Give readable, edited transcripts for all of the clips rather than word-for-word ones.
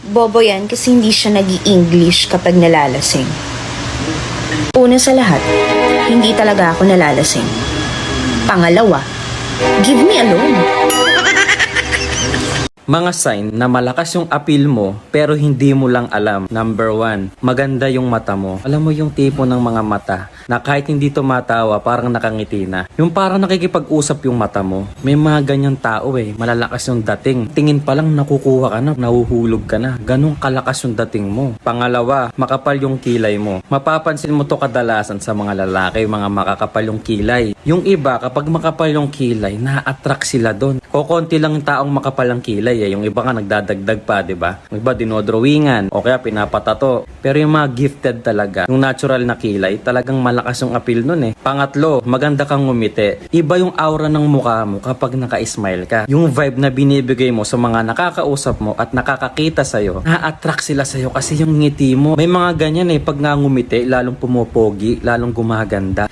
Bobo yan kasi hindi siya nag-i-English kapag nalalasing. Una sa lahat, hindi talaga ako nalalasing. Pangalawa, give me a loan. Mga sign na malakas yung appeal mo pero hindi mo lang alam. Number 1, maganda yung mata mo. Alam mo yung tipo ng mga mata na kahit hindi tumatawa parang nakangiti na. Yung parang nakikipag-usap yung mata mo. May mga ganyan tao malalakas yung dating. Tingin pa lang nakukuha ka na, nahuhulog ka na. Ganong kalakas yung dating mo. Pangalawa, makapal yung kilay mo. Mapapansin mo to kadalasan sa mga lalaki, mga makakapal yung kilay. Yung iba, kapag makapal yung kilay, na-attract sila doon. Kokonti lang yung taong makapal ang kilay Yung iba nga nagdadagdag pa, di ba? Yung iba dinodrawingan o kaya pinapatato. Pero yung mga gifted talaga, yung natural na kilay, talagang malakas yung appeal nun Pangatlo, maganda kang ngumiti. Iba yung aura ng mukha mo kapag naka-smile ka. Yung vibe na binibigay mo sa mga nakakausap mo at nakakakita sa'yo, na-attract sila sa'yo kasi yung ngiti mo. May mga ganyan pag nga ngumiti, lalong pumopogi, lalong gumaganda.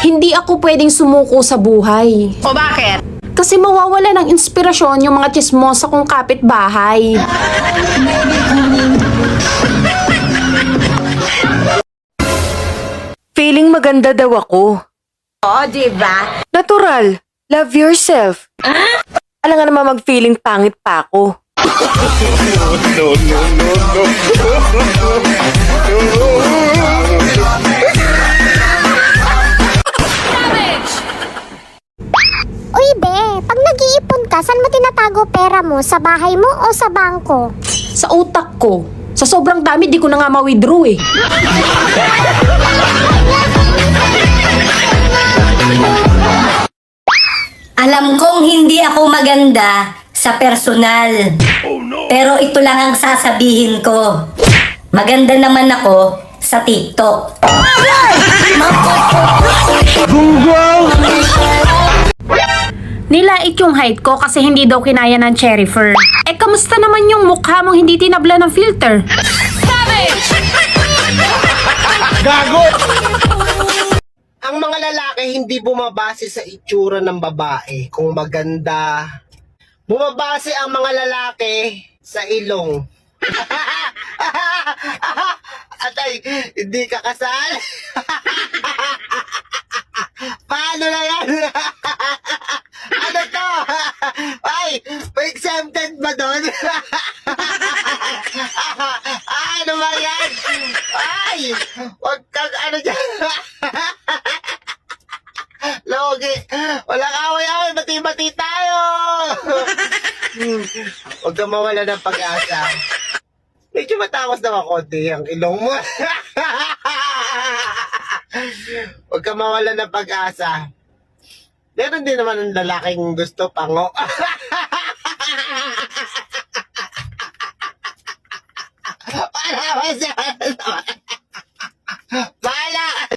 Hindi ako pwedeng sumuko sa buhay. O bakit? Kasi mawawala ng inspirasyon yung mga chismosa kong kapitbahay. Feeling maganda daw ako. Oo, diba? Natural. Love yourself. Alam nga naman mag-feeling pangit pa ako. Uy, be, pag nag-iipon ka, saan mo tinatago pera mo? Sa bahay mo o sa bangko? Sa utak ko, sa sobrang dami di ko na nga ma-withdraw Alam kong hindi ako maganda sa personal. Pero ito lang ang sasabihin ko. Maganda naman ako sa TikTok. Nilait yung height ko kasi hindi daw kinaya ng cherry fur. Kamusta naman yung mukha mong hindi tinabla ng filter? Ang mga lalaki hindi bumabase sa itsura ng babae kung maganda. Bumabase ang mga lalaki sa ilong. Atay, hindi ka kasal? Paano na yan? Ano to? Ay, may exempted ba doon? Ano ba yan? Ay, wag kang ano dyan. Logi, walang away-away, bati-bati tayo. Huwag kang mawala ng pag-asa. Medyo matangos naman konti ang ilong mo. Huwag kang mawala ng pag-asa. Meron din naman ang lalaking gusto pango. Wala ba siya?